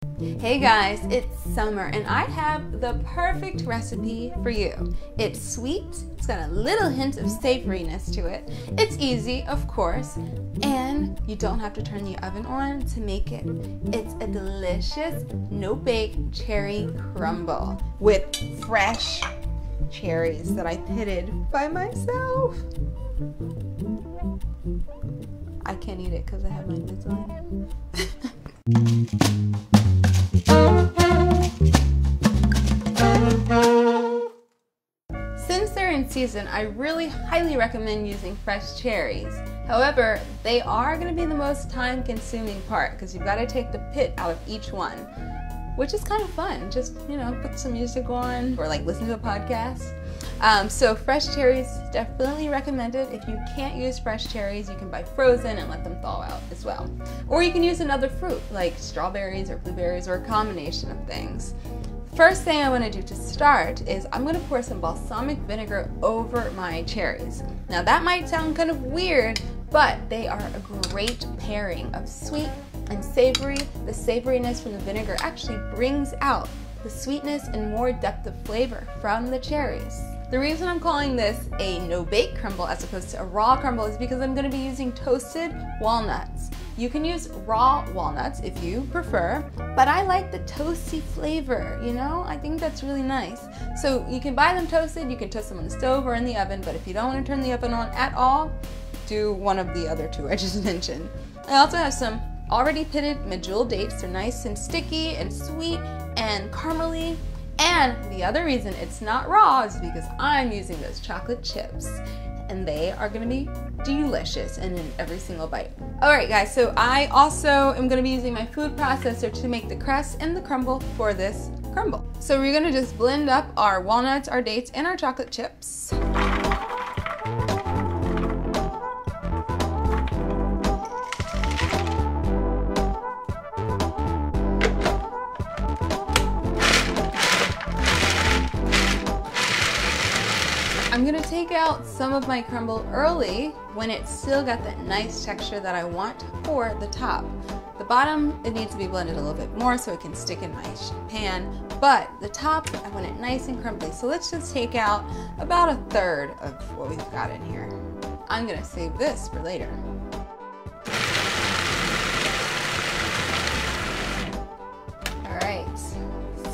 Hey guys, it's summer and I have the perfect recipe for you. It's sweet, it's got a little hint of savoriness to it. It's easy, of course, and you don't have to turn the oven on to make it. It's a delicious no-bake cherry crumble with fresh cherries that I pitted by myself. I can't eat it because I have my lids on. Since they're in season, I really highly recommend using fresh cherries. However, they are going to be the most time-consuming part because you've got to take the pit out of each one, which is kind of fun. Just, put some music on or like listen to a podcast. So fresh cherries, definitely recommended. If you can't use fresh cherries, you can buy frozen and let them thaw out as well. Or you can use another fruit like strawberries or blueberries or a combination of things. First thing I want to do to start is I'm going to pour some balsamic vinegar over my cherries. Now that might sound kind of weird, but they are a great pairing of sweet and savory. The savoriness from the vinegar actually brings out the sweetness and more depth of flavor from the cherries. The reason I'm calling this a no-bake crumble as opposed to a raw crumble is because I'm going to be using toasted walnuts. You can use raw walnuts if you prefer, but I like the toasty flavor, I think that's really nice. So you can buy them toasted, you can toast them on the stove or in the oven, but if you don't want to turn the oven on at all, do one of the other two I just mentioned. I also have some already pitted medjool dates. They're nice and sticky and sweet and caramely. And the other reason it's not raw is because I'm using those chocolate chips and they are going to be delicious and in every single bite. Alright guys, so I also am going to be using my food processor to make the crust and the crumble for this crumble. So we're going to just blend up our walnuts, our dates, and our chocolate chips. I'm gonna take out some of my crumble early when it's still got that nice texture that I want for the top. The bottom, it needs to be blended a little bit more so it can stick in my pan, but the top, I want it nice and crumbly. So let's just take out about a third of what we've got in here. I'm gonna save this for later. All right,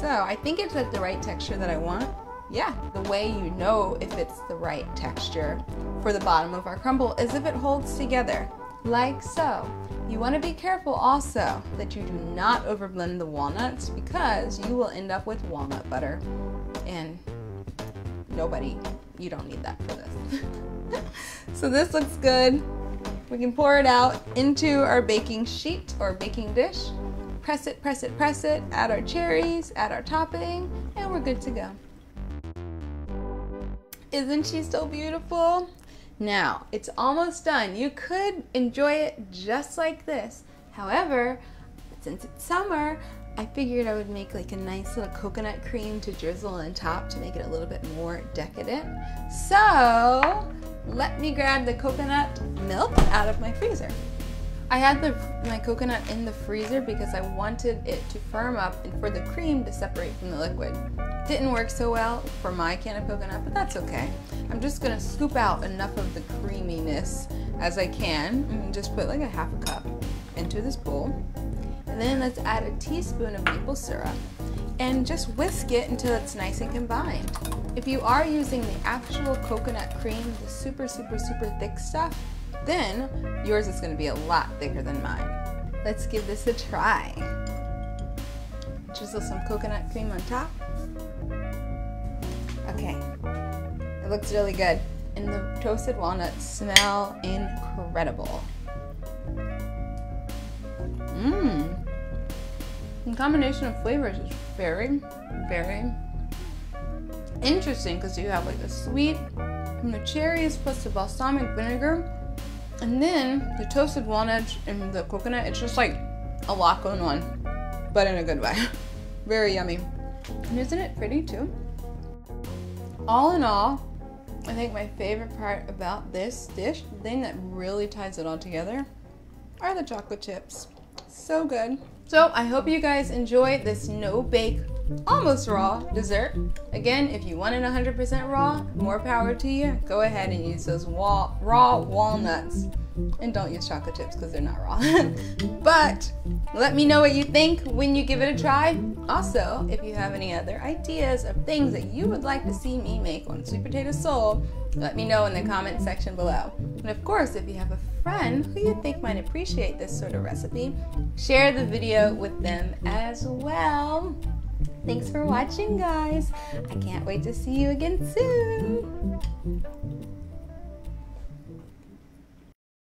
so I think it's at the right texture that I want. Yeah, the way you know if it's the right texture for the bottom of our crumble is if it holds together, like so. You want to be careful also that you do not overblend the walnuts because you will end up with walnut butter and you don't need that for this. So this looks good. We can pour it out into our baking sheet or baking dish. Press it, press it, press it, add our cherries, add our topping, and we're good to go. Isn't she so beautiful? Now, it's almost done. You could enjoy it just like this. However, since it's summer, I figured I would make like a nice little coconut cream to drizzle on top to make it a little bit more decadent. So, let me grab the coconut milk out of my freezer. I had my coconut in the freezer because I wanted it to firm up and for the cream to separate from the liquid. Didn't work so well for my can of coconut, but that's okay. I'm just gonna scoop out enough of the creaminess as I can and just put like a half a cup into this bowl. And then let's add a teaspoon of maple syrup and just whisk it until it's nice and combined. If you are using the actual coconut cream, the super, super, super thick stuff, then yours is going to be a lot thicker than mine. Let's give this a try. Drizzle some coconut cream on top. Okay, it looks really good. And the toasted walnuts smell incredible. The combination of flavors is very, very interesting because you have like the sweet from the cherries plus the balsamic vinegar. And then the toasted walnuts and the coconut, it's just like a lot going on, but in a good way. Very yummy. And isn't it pretty too? All in all, I think my favorite part about this dish, the thing that really ties it all together, are the chocolate chips. So good. So I hope you guys enjoy this no-bake, almost raw dessert. Again, if you want it 100% raw, more power to you. Go ahead and use those raw walnuts. And don't use chocolate chips because they're not raw. But let me know what you think when you give it a try. Also, if you have any other ideas of things that you would like to see me make on Sweet Potato Soul, let me know in the comment section below. And of course, if you have a friend who you think might appreciate this sort of recipe, share the video with them as well. Thanks for watching, guys. I can't wait to see you again soon.